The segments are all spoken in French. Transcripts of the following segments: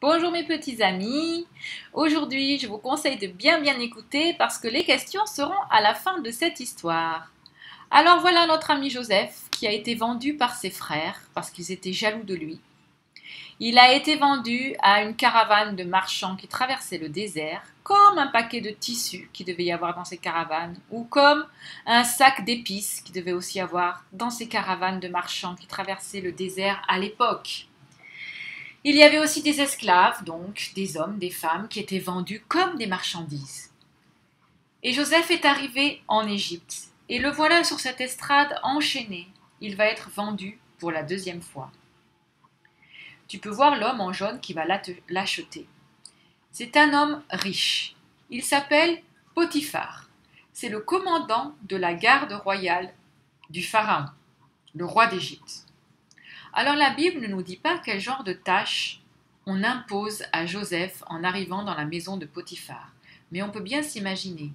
Bonjour mes petits amis, aujourd'hui je vous conseille de bien écouter parce que les questions seront à la fin de cette histoire. Alors voilà notre ami Joseph qui a été vendu par ses frères parce qu'ils étaient jaloux de lui. Il a été vendu à une caravane de marchands qui traversait le désert comme un paquet de tissus qui devait y avoir dans ces caravanes ou comme un sac d'épices qui devait aussi y avoir dans ces caravanes de marchands qui traversaient le désert à l'époque. Il y avait aussi des esclaves, donc des hommes, des femmes, qui étaient vendus comme des marchandises. Et Joseph est arrivé en Égypte, et le voilà sur cette estrade enchaîné. Il va être vendu pour la deuxième fois. Tu peux voir l'homme en jaune qui va l'acheter. C'est un homme riche. Il s'appelle Potiphar. C'est le commandant de la garde royale du pharaon, le roi d'Égypte. Alors la Bible ne nous dit pas quel genre de tâche on impose à Joseph en arrivant dans la maison de Potiphar. Mais on peut bien s'imaginer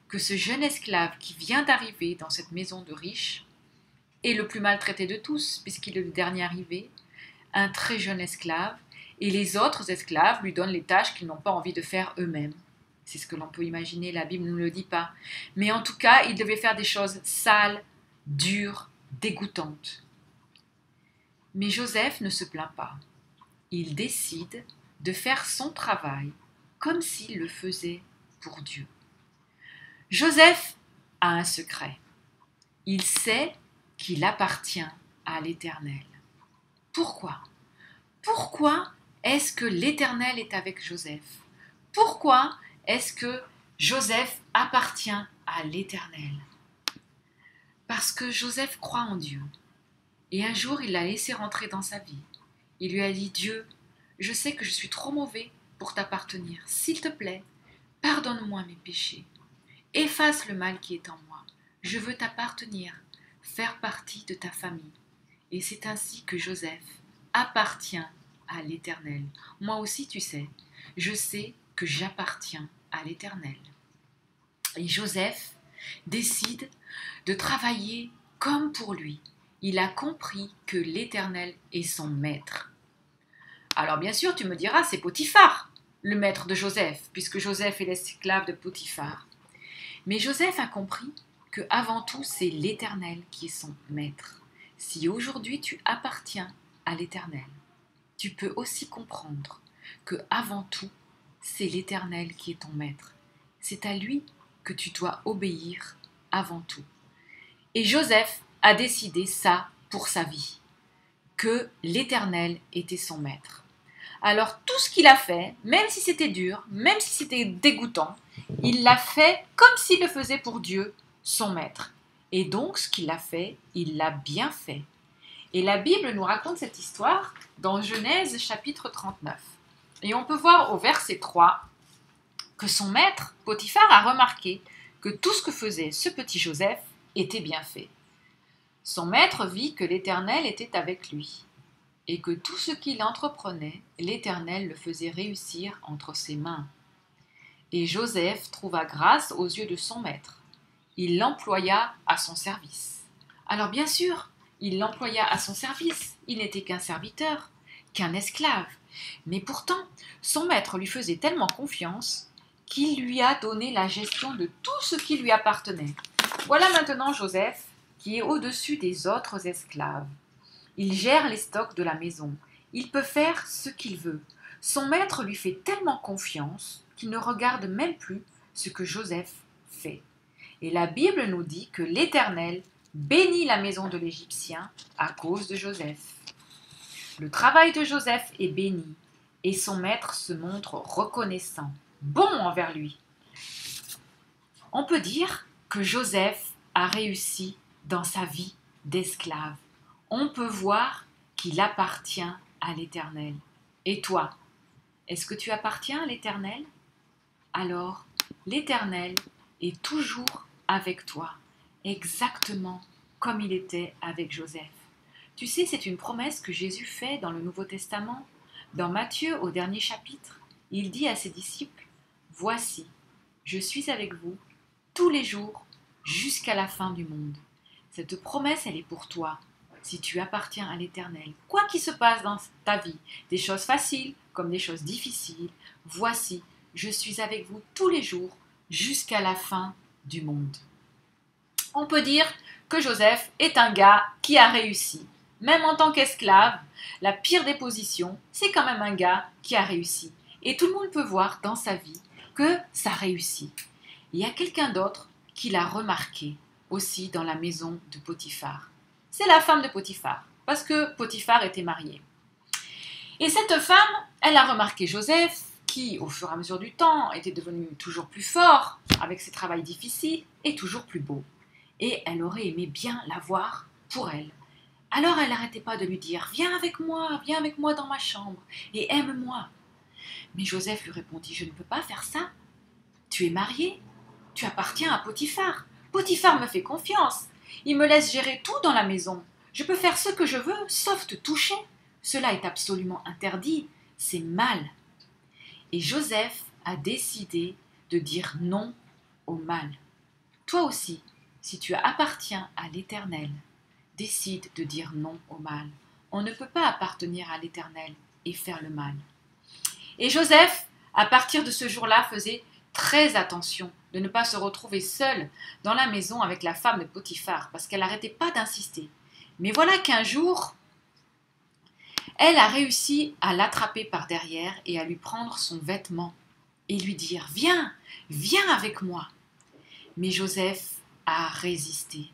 que ce jeune esclave qui vient d'arriver dans cette maison de riche est le plus maltraité de tous, puisqu'il est le dernier arrivé, un très jeune esclave, et les autres esclaves lui donnent les tâches qu'ils n'ont pas envie de faire eux-mêmes. C'est ce que l'on peut imaginer, la Bible ne nous le dit pas. Mais en tout cas, il devait faire des choses sales, dures, dégoûtantes. Mais Joseph ne se plaint pas. Il décide de faire son travail comme s'il le faisait pour Dieu. Joseph a un secret. Il sait qu'il appartient à l'Éternel. Pourquoi? Pourquoi est-ce que l'Éternel est avec Joseph? Pourquoi est-ce que Joseph appartient à l'Éternel? Parce que Joseph croit en Dieu. Et un jour, il l'a laissé rentrer dans sa vie. Il lui a dit, Dieu, je sais que je suis trop mauvais pour t'appartenir. S'il te plaît, pardonne-moi mes péchés. Efface le mal qui est en moi. Je veux t'appartenir, faire partie de ta famille. Et c'est ainsi que Joseph appartient à l'Éternel. Moi aussi, tu sais, je sais que j'appartiens à l'Éternel. Et Joseph décide de travailler comme pour lui. Il a compris que l'Éternel est son maître. Alors bien sûr, tu me diras, c'est Potiphar, le maître de Joseph, puisque Joseph est l'esclave de Potiphar. Mais Joseph a compris que avant tout, c'est l'Éternel qui est son maître. Si aujourd'hui tu appartiens à l'Éternel, tu peux aussi comprendre que avant tout, c'est l'Éternel qui est ton maître. C'est à lui que tu dois obéir avant tout. Et Joseph a décidé ça pour sa vie, que l'Éternel était son maître. Alors tout ce qu'il a fait, même si c'était dur, même si c'était dégoûtant, il l'a fait comme s'il le faisait pour Dieu, son maître. Et donc ce qu'il a fait, il l'a bien fait. Et la Bible nous raconte cette histoire dans Genèse chapitre 39. Et on peut voir au verset 3 que son maître, Potiphar, a remarqué que tout ce que faisait ce petit Joseph était bien fait. Son maître vit que l'Éternel était avec lui, et que tout ce qu'il entreprenait, l'Éternel le faisait réussir entre ses mains. Et Joseph trouva grâce aux yeux de son maître. Il l'employa à son service. Alors bien sûr, il l'employa à son service. Il n'était qu'un serviteur, qu'un esclave. Mais pourtant, son maître lui faisait tellement confiance qu'il lui a donné la gestion de tout ce qui lui appartenait. Voilà maintenant Joseph qui est au-dessus des autres esclaves. Il gère les stocks de la maison. Il peut faire ce qu'il veut. Son maître lui fait tellement confiance qu'il ne regarde même plus ce que Joseph fait. Et la Bible nous dit que l'Éternel bénit la maison de l'Égyptien à cause de Joseph. Le travail de Joseph est béni et son maître se montre reconnaissant, bon envers lui. On peut dire que Joseph a réussi dans sa vie d'esclave. On peut voir qu'il appartient à l'Éternel. Et toi, est-ce que tu appartiens à l'Éternel? Alors, l'Éternel est toujours avec toi, exactement comme il était avec Joseph. Tu sais, c'est une promesse que Jésus fait dans le Nouveau Testament. Dans Matthieu, au dernier chapitre, il dit à ses disciples, « Voici, je suis avec vous tous les jours jusqu'à la fin du monde. » Cette promesse, elle est pour toi, si tu appartiens à l'Éternel. Quoi qu'il se passe dans ta vie, des choses faciles comme des choses difficiles, voici, je suis avec vous tous les jours jusqu'à la fin du monde. On peut dire que Joseph est un gars qui a réussi. Même en tant qu'esclave, la pire des positions, c'est quand même un gars qui a réussi. Et tout le monde peut voir dans sa vie que ça réussit. Il y a quelqu'un d'autre qui l'a remarqué aussi dans la maison de Potiphar. C'est la femme de Potiphar, parce que Potiphar était marié. Et cette femme, elle a remarqué Joseph, qui, au fur et à mesure du temps, était devenu toujours plus fort, avec ses travaux difficiles, et toujours plus beau. Et elle aurait aimé bien l'avoir pour elle. Alors elle n'arrêtait pas de lui dire « viens avec moi dans ma chambre, et aime-moi ». Mais Joseph lui répondit « je ne peux pas faire ça. Tu es marié, tu appartiens à Potiphar. Potiphar me fait confiance, il me laisse gérer tout dans la maison. Je peux faire ce que je veux, sauf te toucher. Cela est absolument interdit, c'est mal. » Et Joseph a décidé de dire non au mal. Toi aussi, si tu appartiens à l'Éternel, décide de dire non au mal. On ne peut pas appartenir à l'Éternel et faire le mal. Et Joseph, à partir de ce jour-là, faisait très attention de ne pas se retrouver seul dans la maison avec la femme de Potiphar, parce qu'elle n'arrêtait pas d'insister. Mais voilà qu'un jour, elle a réussi à l'attraper par derrière et à lui prendre son vêtement et lui dire « viens, viens avec moi ». Mais Joseph a résisté.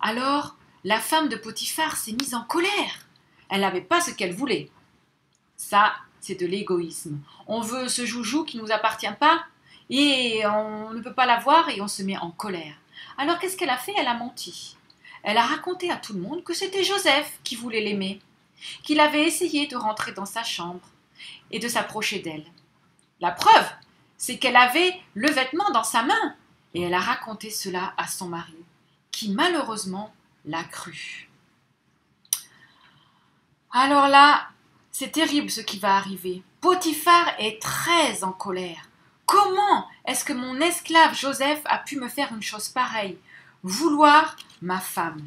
Alors, la femme de Potiphar s'est mise en colère. Elle n'avait pas ce qu'elle voulait. Ça, c'est de l'égoïsme. On veut ce joujou qui ne nous appartient pas et on ne peut pas l'avoir et on se met en colère. Alors, qu'est-ce qu'elle a fait? Elle a menti. Elle a raconté à tout le monde que c'était Joseph qui voulait l'aimer, qu'il avait essayé de rentrer dans sa chambre et de s'approcher d'elle. La preuve, c'est qu'elle avait le vêtement dans sa main et elle a raconté cela à son mari, qui malheureusement l'a cru. Alors là, c'est terrible ce qui va arriver. Potiphar est très en colère. Comment est-ce que mon esclave Joseph a pu me faire une chose pareille? Vouloir ma femme.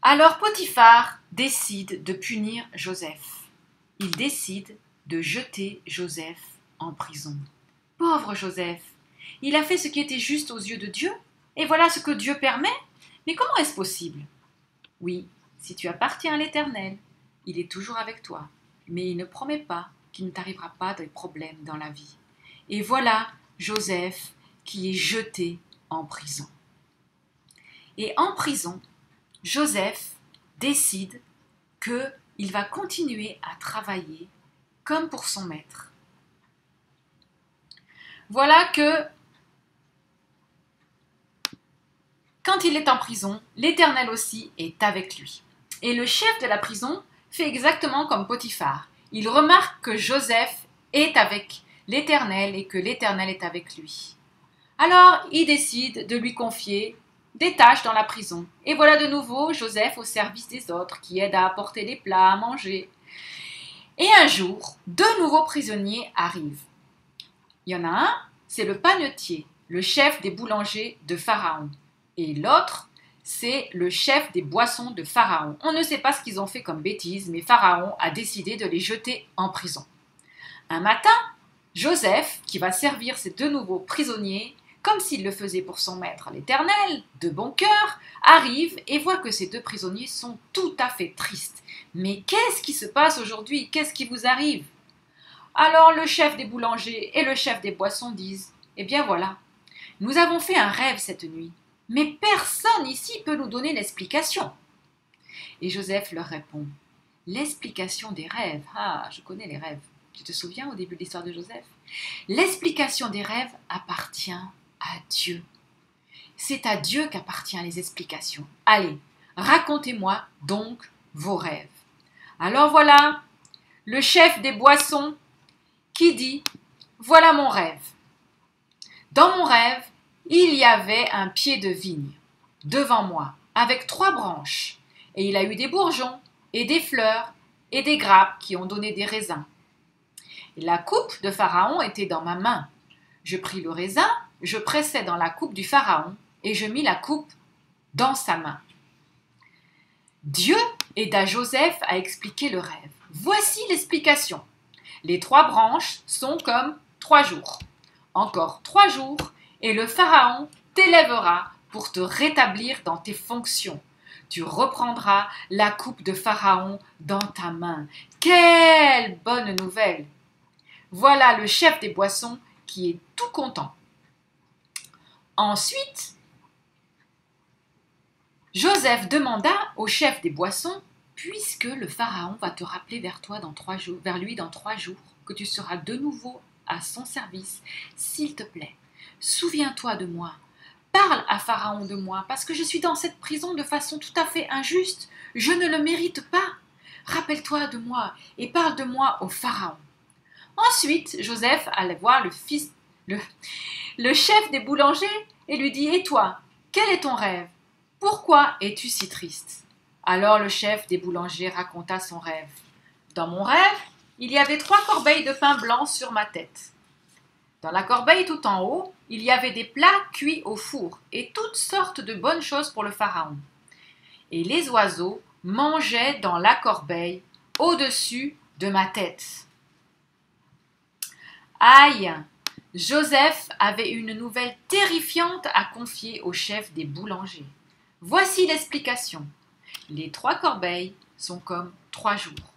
Alors Potiphar décide de punir Joseph. Il décide de jeter Joseph en prison. Pauvre Joseph, il a fait ce qui était juste aux yeux de Dieu, et voilà ce que Dieu permet. Mais comment est-ce possible? Oui, si tu appartiens à l'Éternel, il est toujours avec toi, mais il ne promet pas qu'il ne t'arrivera pas de problèmes dans la vie. Et voilà Joseph qui est jeté en prison. Et en prison, Joseph décide qu'il va continuer à travailler comme pour son maître. Voilà que quand il est en prison, l'Éternel aussi est avec lui. Et le chef de la prison fait exactement comme Potiphar. Il remarque que Joseph est avec l'Éternel et que l'Éternel est avec lui. Alors, il décide de lui confier des tâches dans la prison. Et voilà de nouveau Joseph au service des autres, qui aide à apporter les plats à manger. Et un jour, deux nouveaux prisonniers arrivent. Il y en a un, c'est le panetier, le chef des boulangers de Pharaon. Et l'autre, c'est le chef des boissons de Pharaon. On ne sait pas ce qu'ils ont fait comme bêtise, mais Pharaon a décidé de les jeter en prison. Un matin, Joseph, qui va servir ces deux nouveaux prisonniers, comme s'il le faisait pour son maître l'Éternel, de bon cœur, arrive et voit que ces deux prisonniers sont tout à fait tristes. Mais qu'est-ce qui se passe aujourd'hui? Qu'est-ce qui vous arrive? Alors le chef des boulangers et le chef des boissons disent « Eh bien voilà, nous avons fait un rêve cette nuit, mais personne ici peut nous donner l'explication. » Et Joseph leur répond « L'explication des rêves, ah, je connais les rêves. Tu te souviens au début de l'histoire de Joseph? L'explication des rêves appartient à Dieu. C'est à Dieu qu'appartiennent les explications. Allez, racontez-moi donc vos rêves. » Alors voilà, le chef des boissons qui dit « Voilà mon rêve. Dans mon rêve, il y avait un pied de vigne devant moi, avec 3 branches, et il a eu des bourgeons, et des fleurs, et des grappes qui ont donné des raisins. Et la coupe de Pharaon était dans ma main. Je pris le raisin, je pressai dans la coupe du Pharaon, et je mis la coupe dans sa main. Dieu aida Joseph à expliquer le rêve. Voici l'explication. Les 3 branches sont comme 3 jours. Encore 3 jours et le pharaon t'élèvera pour te rétablir dans tes fonctions. Tu reprendras la coupe de Pharaon dans ta main. Quelle bonne nouvelle! Voilà le chef des boissons qui est tout content. Ensuite, Joseph demanda au chef des boissons, puisque le Pharaon va te rappeler vers lui dans 3 jours, que tu seras de nouveau à son service, s'il te plaît, souviens-toi de moi. Parle à Pharaon de moi, parce que je suis dans cette prison de façon tout à fait injuste. Je ne le mérite pas. Rappelle-toi de moi et parle de moi au Pharaon. Ensuite, Joseph allait voir le chef des boulangers et lui dit « Et toi, quel est ton rêve? Pourquoi es-tu si triste ?» Alors le chef des boulangers raconta son rêve. « Dans mon rêve, il y avait 3 corbeilles de pain blanc sur ma tête. Dans la corbeille tout en haut, il y avait des plats cuits au four et toutes sortes de bonnes choses pour le pharaon. Et les oiseaux mangeaient dans la corbeille au-dessus de ma tête. » Aïe! Joseph avait une nouvelle terrifiante à confier au chef des boulangers. Voici l'explication. Les 3 corbeilles sont comme 3 jours.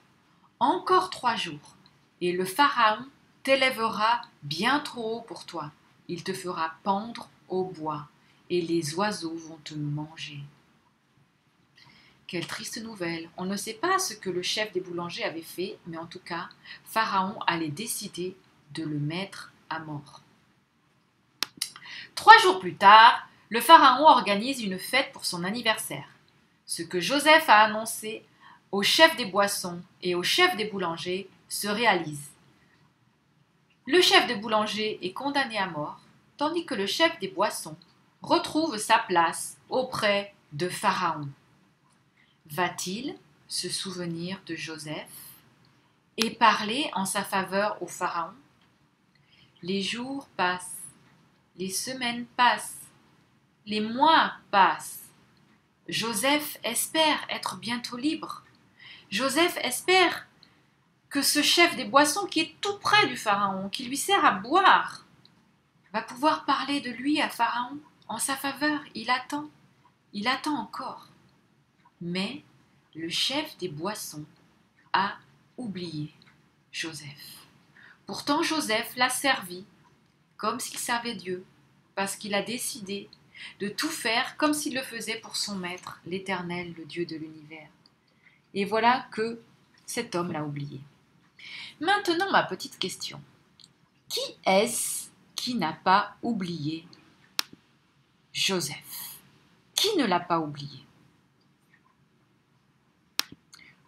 Encore 3 jours, et le pharaon t'élèvera bien trop haut pour toi. Il te fera pendre au bois, et les oiseaux vont te manger. Quelle triste nouvelle. On ne sait pas ce que le chef des boulangers avait fait, mais en tout cas, Pharaon allait décider de le mettre à mort. 3 jours plus tard, le pharaon organise une fête pour son anniversaire. Ce que Joseph a annoncé au chef des boissons et au chef des boulangers se réalise. Le chef des boulangers est condamné à mort, tandis que le chef des boissons retrouve sa place auprès de Pharaon. Va-t-il se souvenir de Joseph et parler en sa faveur au Pharaon? Les jours passent, les semaines passent, les mois passent. Joseph espère être bientôt libre. Joseph espère que ce chef des boissons qui est tout près du Pharaon, qui lui sert à boire, va pouvoir parler de lui à Pharaon en sa faveur. Il attend encore. Mais le chef des boissons a oublié Joseph. Pourtant Joseph l'a servi comme s'il servait Dieu, parce qu'il a décidé de tout faire comme s'il le faisait pour son maître, l'Éternel, le Dieu de l'univers. Et voilà que cet homme l'a oublié. Maintenant, ma petite question. Qui est-ce qui n'a pas oublié Joseph? Qui ne l'a pas oublié?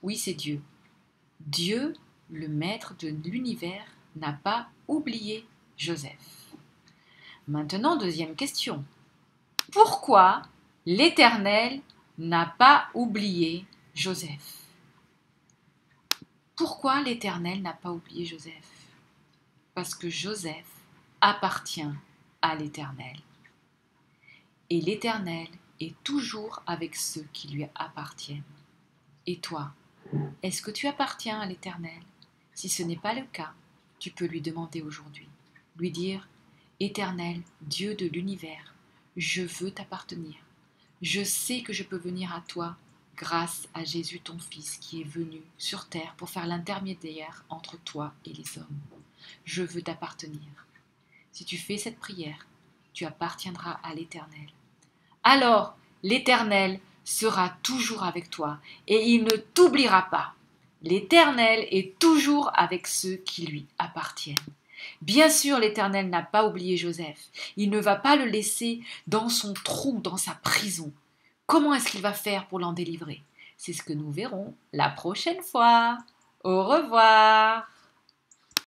Oui, c'est Dieu. Dieu, le maître de l'univers, n'a pas oublié Joseph. Maintenant, deuxième question. Pourquoi l'Éternel n'a pas oublié Joseph? Pourquoi l'Éternel n'a pas oublié Joseph? Parce que Joseph appartient à l'Éternel. Et l'Éternel est toujours avec ceux qui lui appartiennent. Et toi, est-ce que tu appartiens à l'Éternel? Si ce n'est pas le cas, tu peux lui demander aujourd'hui. Lui dire, Éternel, Dieu de l'univers, je veux t'appartenir. Je sais que je peux venir à toi grâce à Jésus ton Fils qui est venu sur terre pour faire l'intermédiaire entre toi et les hommes. Je veux t'appartenir. Si tu fais cette prière, tu appartiendras à l'Éternel. Alors, l'Éternel sera toujours avec toi et il ne t'oubliera pas. L'Éternel est toujours avec ceux qui lui appartiennent. Bien sûr, l'Éternel n'a pas oublié Joseph. Il ne va pas le laisser dans son trou, dans sa prison. Comment est-ce qu'il va faire pour l'en délivrer? C'est ce que nous verrons la prochaine fois. Au revoir.